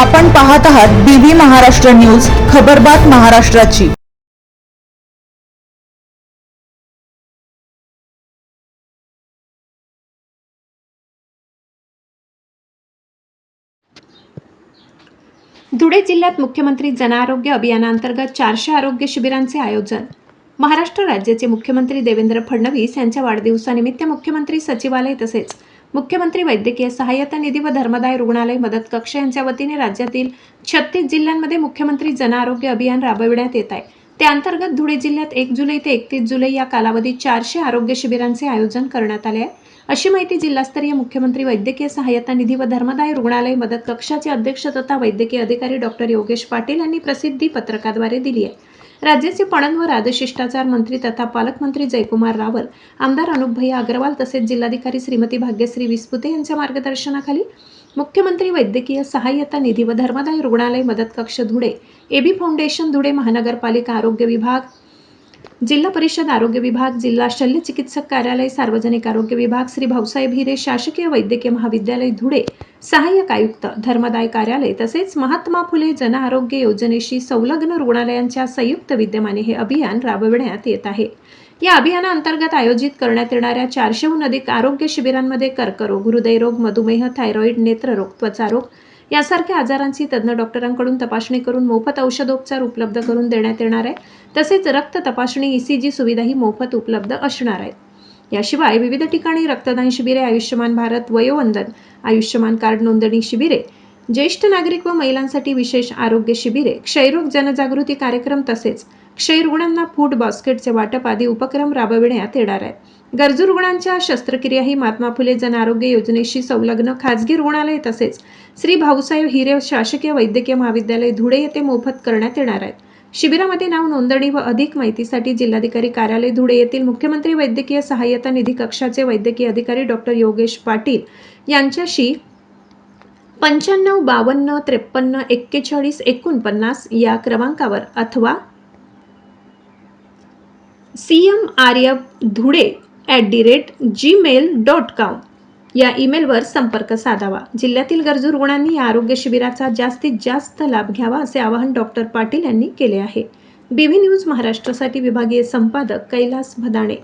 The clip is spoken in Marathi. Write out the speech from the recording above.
आपण पाहत आहात बीबी महाराष्ट्र न्यूज, खबरबात महाराष्ट्राची। धुळे जिल्ह्यात मुख्यमंत्री जन आरोग्य अभियानांतर्गत 400 आरोग्य शिबिरांचे आयोजन। महाराष्ट्र राज्याचे मुख्यमंत्री देवेंद्र फडणवीस यांच्या वाढदिवसानिमित्त मुख्यमंत्री सचिवालय तसेच मुख्यमंत्री वैद्यकीय सहाय्यता निधी व धर्मदाय रुग्णालय मदत कक्ष यांच्या वतीने राज्यातील 36 जिल्ह्यांमध्ये मुख्यमंत्री जन आरोग्य अभियान राबविण्यात येत आहे। त्या अंतर्गत धुळे जिल्ह्यात 1 जुलै ते 31 जुलै या कालावधीत 400 आरोग्य शिबिरांचे आयोजन करण्यात आले आहे, अशी माहिती जिल्हास्तरीय मुख्यमंत्री वैद्यकीय सहाय्यता निधी व धर्मदाय रुग्णालय मदत कक्षाचे अध्यक्ष तथा वैद्यकीय अधिकारी डॉक्टर योगेश पाटील यांनी प्रसिद्धी पत्रकाद्वारे दिली आहे। राज्याचे पणन व राजशिष्टाचार मंत्री तथा पालकमंत्री जयकुमार रावल, आमदार अनुपभैया अग्रवाल तसेच जिल्हाधिकारी श्रीमती भाग्यश्री विस्पुते यांच्या मार्गदर्शनाखाली मुख्यमंत्री वैद्यकीय सहाय्यता निधी व धर्मदाय रुग्णालय मदत कक्ष धुळे, एबी फाउंडेशन धुळे, महानगरपालिका आरोग्य विभाग, जिल्हा परिषद आरोग्य विभाग, जिल्हा शल्य चिकित्सक कार्यालय, सार्वजनिक आरोग्य विभाग, श्री भाऊसाहेब हिरे शासकीय वैद्यकीय महाविद्यालय धुळे, सहाय्यक आयुक्त, धर्मदाय कार्यालय तसेच महात्मा फुले जन आरोग्य योजनेशी संलग्न रुग्णालयांच्या संयुक्त विद्यमाने हे अभियान राबविण्यात येत आहे। या अभियानाअंतर्गत आयोजित करण्यात येणाऱ्या 400हून अधिक आरोग्य शिबिरांमध्ये कर्करोग, हृदयरोग, मधुमेह, थायरॉइड, नेत्ररोग, त्वचारोग यासारख्या आजारांची तज्ञ डॉक्टरांकडून तपासणी करून मोफत औषधोपचार उपलब्ध करून देण्यात येणार आहे। तसेच रक्त तपासणी, ECG सुविधाही मोफत उपलब्ध असणार आहेत। याशिवाय विविध ठिकाणी रक्तदान शिबिरे, आयुष्यमान भारत वयोवंदन, आयुष्यमान कार्ड नोंदणी शिबिरे, ज्येष्ठ नागरिक व महिलांसाठी विशेष आरोग्य शिबिरे, क्षयरोग जनजागृती कार्यक्रम तसेच क्षयरुग्णांना फूड बास्केटचे वाटप आदी उपक्रम राबविण्यात येणार आहेत। गरजू रुग्णांच्या शस्त्रक्रियाही महात्मा फुले जन आरोग्य योजनेशी संलग्न खाजगी रुग्णालय तसेच श्री भाऊसाहेब हिरे शासकीय वैद्यकीय महाविद्यालय धुळे येथे मोफत करण्यात येणार आहेत। शिबिरामध्ये नाव नोंदणी व अधिक माहितीसाठी जिल्हाधिकारी कार्यालय धुळे येथील मुख्यमंत्री वैद्यकीय सहाय्यता निधी कक्षाचे वैद्यकीय अधिकारी डॉक्टर योगेश पाटील यांच्याशी 95 52 53 41 49 या क्रमांकावर अथवा cmrfdhude@gmail.com या ईमेलवर संपर्क साधावा। जिल्ह्यातील गरजू रुग्णांनी या आरोग्य शिबिराचा जास्तीत जास्त लाभ घ्यावा असे आवाहन डॉक्टर पाटील यांनी केले आहे। बीबी न्यूज महाराष्ट्रासाठी विभागीय संपादक कैलास भदाणे।